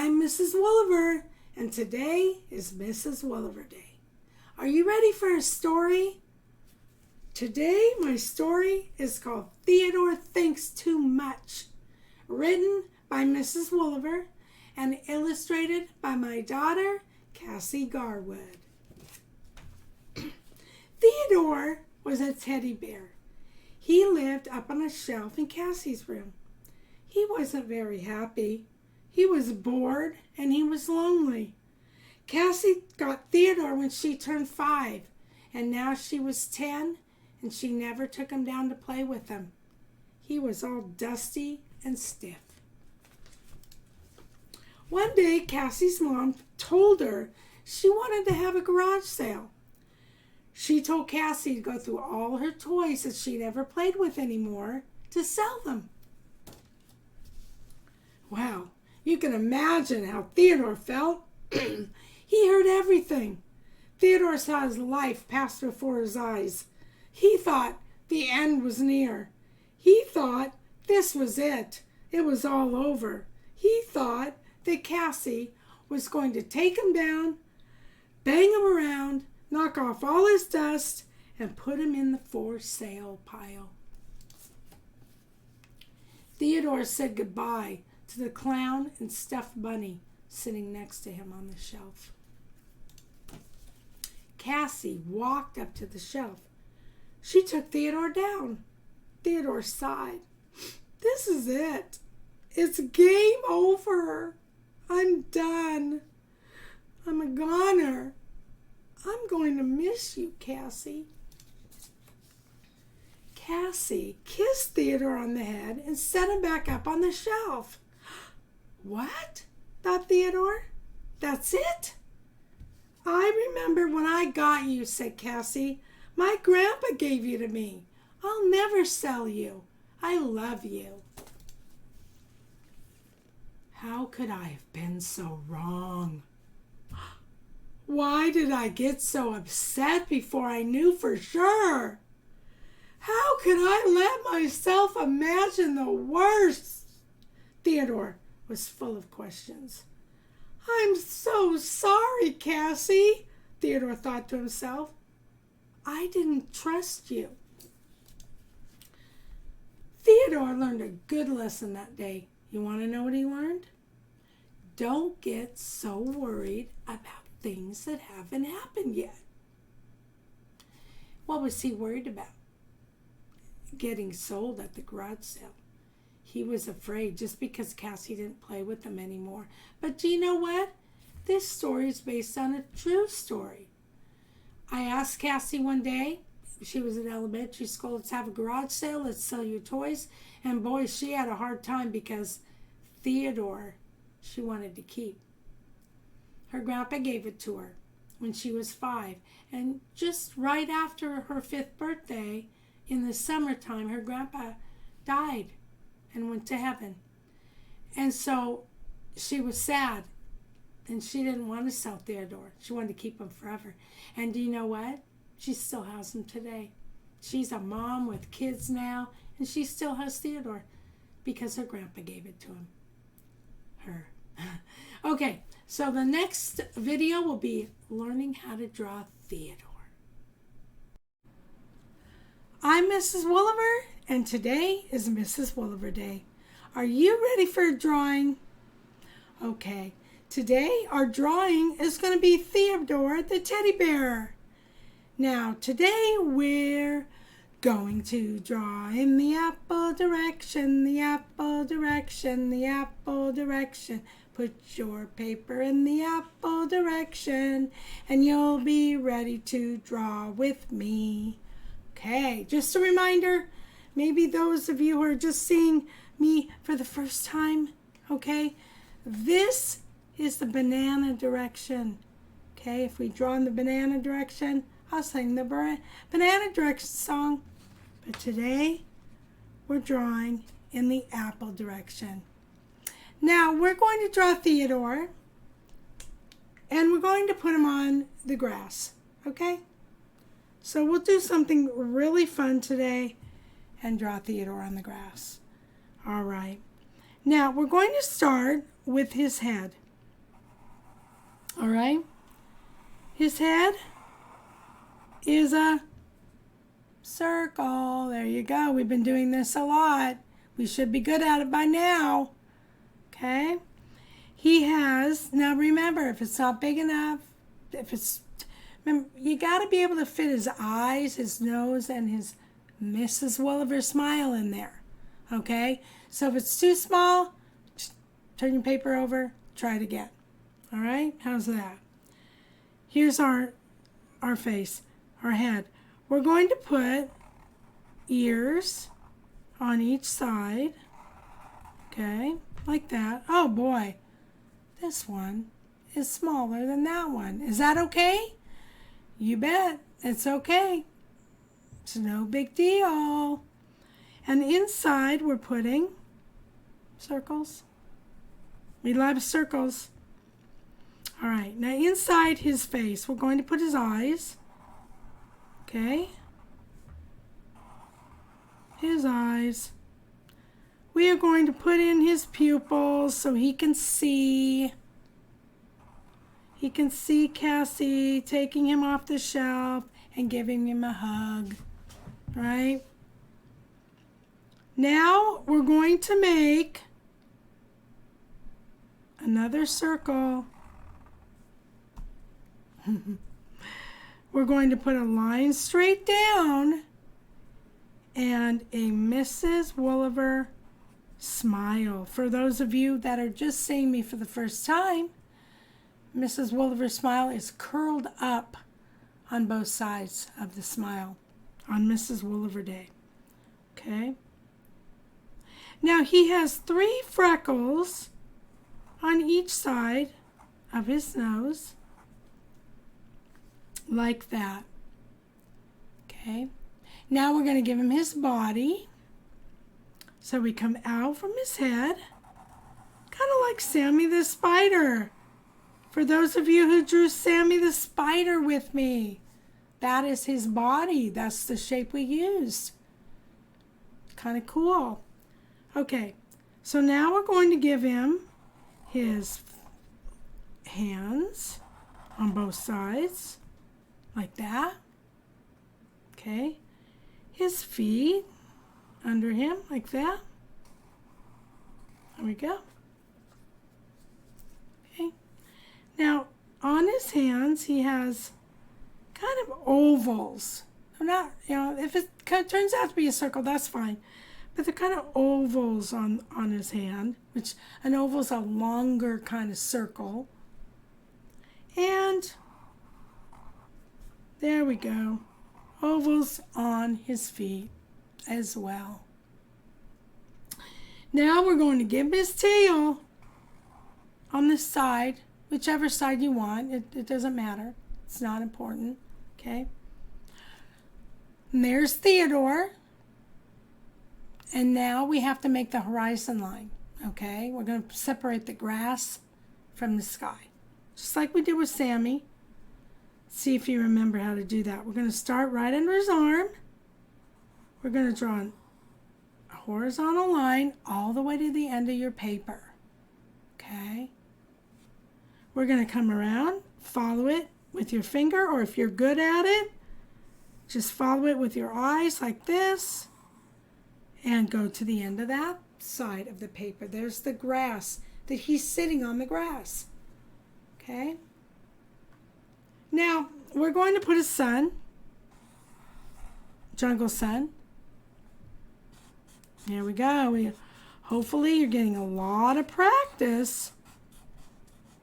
I'm Mrs. Wolliver, and today is Mrs. Wolliver Day. Are you ready for a story? Today, my story is called Theodore Thinks Too Much, written by Mrs. Wolliver and illustrated by my daughter, Cassie Garwood. Theodore was a teddy bear. He lived up on a shelf in Cassie's room. He wasn't very happy. He was bored and he was lonely. Cassie got Theodore when she turned 5, and now she was 10, and she never took him down to play with him. He was all dusty and stiff. One day, Cassie's mom told her she wanted to have a garage sale. She told Cassie to go through all her toys that she never played with anymore to sell them. Wow, you can imagine how Theodore felt. He heard everything. Theodore saw his life pass before his eyes. He thought the end was near. He thought this was it. It was all over. He thought that Cassie was going to take him down, bang him around, knock off all his dust, and put him in the for sale pile. Theodore said goodbye to the clown and stuffed bunny sitting next to him on the shelf. Cassie walked up to the shelf. She took Theodore down. Theodore sighed. This is it. It's game over. I'm done. I'm a goner. I'm going to miss you, Cassie. Cassie kissed Theodore on the head and set him back up on the shelf. What? Thought Theodore. That's it? I remember when I got you, said Cassie. My grandpa gave you to me. I'll never sell you. I love you. How could I have been so wrong? Why did I get so upset before I knew for sure? How could I let myself imagine the worst? Theodore was full of questions. I'm so sorry, Cassie, Theodore thought to himself. I didn't trust you. Theodore learned a good lesson that day. You want to know what he learned? Don't get so worried about things that haven't happened yet. What was he worried about? Getting sold at the garage sale. He was afraid just because Cassie didn't play with him anymore. But do you know what? This story is based on a true story. I asked Cassie one day, she was at elementary school, let's have a garage sale, let's sell your toys. And boy, she had a hard time because Theodore, she wanted to keep. Her grandpa gave it to her when she was 5. And just right after her 5th birthday, in the summertime, her grandpa died and went to heaven. And so she was sad. And she didn't want to sell Theodore. She wanted to keep him forever. And do you know what? She still has him today. She's a mom with kids now, and she still has Theodore because her grandpa gave it to him. Her. Okay, so the next video will be learning how to draw Theodore. I'm Mrs. Wolliver, and today is Mrs. Wolliver Day. Are you ready for a drawing? Okay, today our drawing is going to be Theodore the Teddy Bear. Now, today we're going to draw in the apple direction, the apple direction, the apple direction. Put your paper in the apple direction, and you'll be ready to draw with me. Okay, just a reminder, maybe those of you who are just seeing me for the first time, okay, this is the banana direction. Okay, if we draw in the banana direction, I'll sing the banana direction song. But today, we're drawing in the apple direction. Now, we're going to draw Theodore, and we're going to put him on the grass, okay? So we'll do something really fun today and draw Theodore on the grass. All right. Now, we're going to start with his head. All right? His head is a circle. There you go. We've been doing this a lot. We should be good at it by now. Okay? He has, now remember, if it's not big enough, remember, you got to be able to fit his eyes, his nose, and his Mrs. Wolliver smile in there. Okay? So if it's too small, just turn your paper over, try it again. All right? How's that? Here's our face, our head. We're going to put ears on each side. Okay? Like that. Oh boy. This one is smaller than that one. Is that okay? You bet. It's okay. It's no big deal. And inside we're putting circles. We love circles. All right. Now inside his face, we're going to put his eyes. Okay? His eyes. We are going to put in his pupils so he can see. He can see Cassie taking him off the shelf and giving him a hug. Right? Now we're going to make another circle. We're going to put a line straight down and a Mrs. Wolliver smile. For those of you that are just seeing me for the first time, Mrs. Wolliver's smile is curled up on both sides of the smile on Mrs. Wolliver Day. Okay? Now he has 3 freckles on each side of his nose, like that. Okay? Now we're going to give him his body. So we come out from his head, kind of like Sammy the Spider. For those of you who drew Sammy the Spider with me, that is his body. That's the shape we used. Kind of cool. Okay, so now we're going to give him his hands on both sides, like that. Okay, his feet under him, like that. There we go. Okay. Now, on his hands, he has kind of ovals. They're not, if it turns out to be a circle, that's fine. But they're kind of ovals on his hand, which an oval is a longer kind of circle. And there we go. Ovals on his feet as well. Now we're going to give him his tail on this side, whichever side you want. It doesn't matter. It's not important. Okay? And there's Theodore. And now we have to make the horizon line. Okay? We're going to separate the grass from the sky. Just like we did with Sammy. See if you remember how to do that. We're going to start right under his arm. We're going to draw a horizontal line all the way to the end of your paper. Okay? We're going to come around, follow it with your finger, or if you're good at it, just follow it with your eyes like this and go to the end of that side of the paper. There's the grass, that he's sitting on the grass. Okay? Now, we're going to put a sun, jungle sun. Here we go. Hopefully you're getting a lot of practice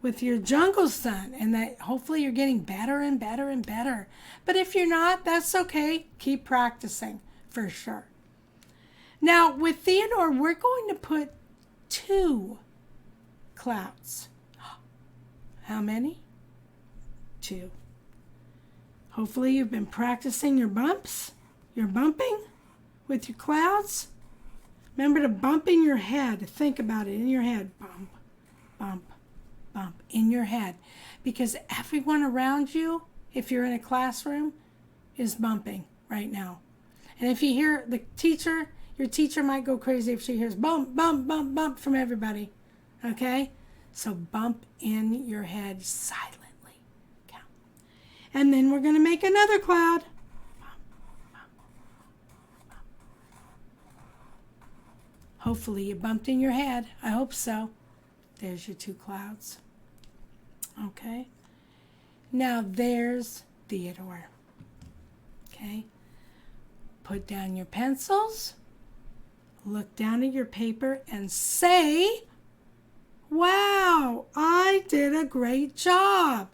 with your jungle sun, and that hopefully you're getting better and better and better. But if you're not, that's okay. Keep practicing for sure. Now, with Theodore, we're going to put 2 clouds. How many? 2. Hopefully you've been practicing your bumps, your bumping with your clouds. Remember to bump in your head. Think about it in your head. Bump, bump, bump in your head. Because everyone around you, if you're in a classroom, is bumping right now. And if you hear the teacher, your teacher might go crazy if she hears bump, bump, bump, bump from everybody. Okay? So bump in your head silently. And then we're going to make another cloud. Hopefully you bumped in your head. I hope so. There's your two clouds. Okay. Now there's Theodore. Okay. Put down your pencils. Look down at your paper and say, "Wow, I did a great job."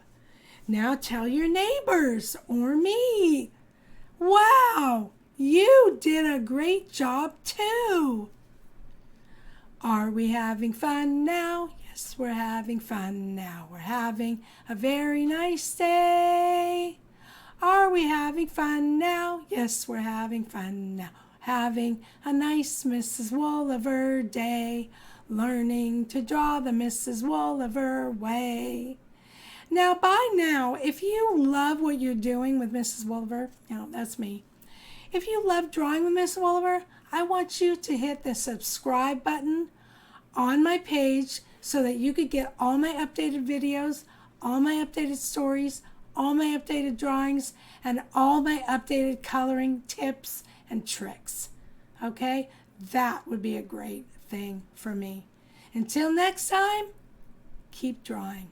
Now tell your neighbors or me, "Wow, you did a great job too." Are we having fun now? Yes, we're having fun now. We're having a very nice day. Are we having fun now? Yes, we're having fun now. Having a nice Mrs. Wolliver day. Learning to draw the Mrs. Wolliver way. Now, by now, if you love what you're doing with Mrs. Wolliver, that's me. If you love drawing with Mrs. Wolliver, I want you to hit the subscribe button on my page so that you could get all my updated videos, all my updated stories, all my updated drawings, and all my updated coloring tips and tricks. Okay? That would be a great thing for me. Until next time, keep drawing.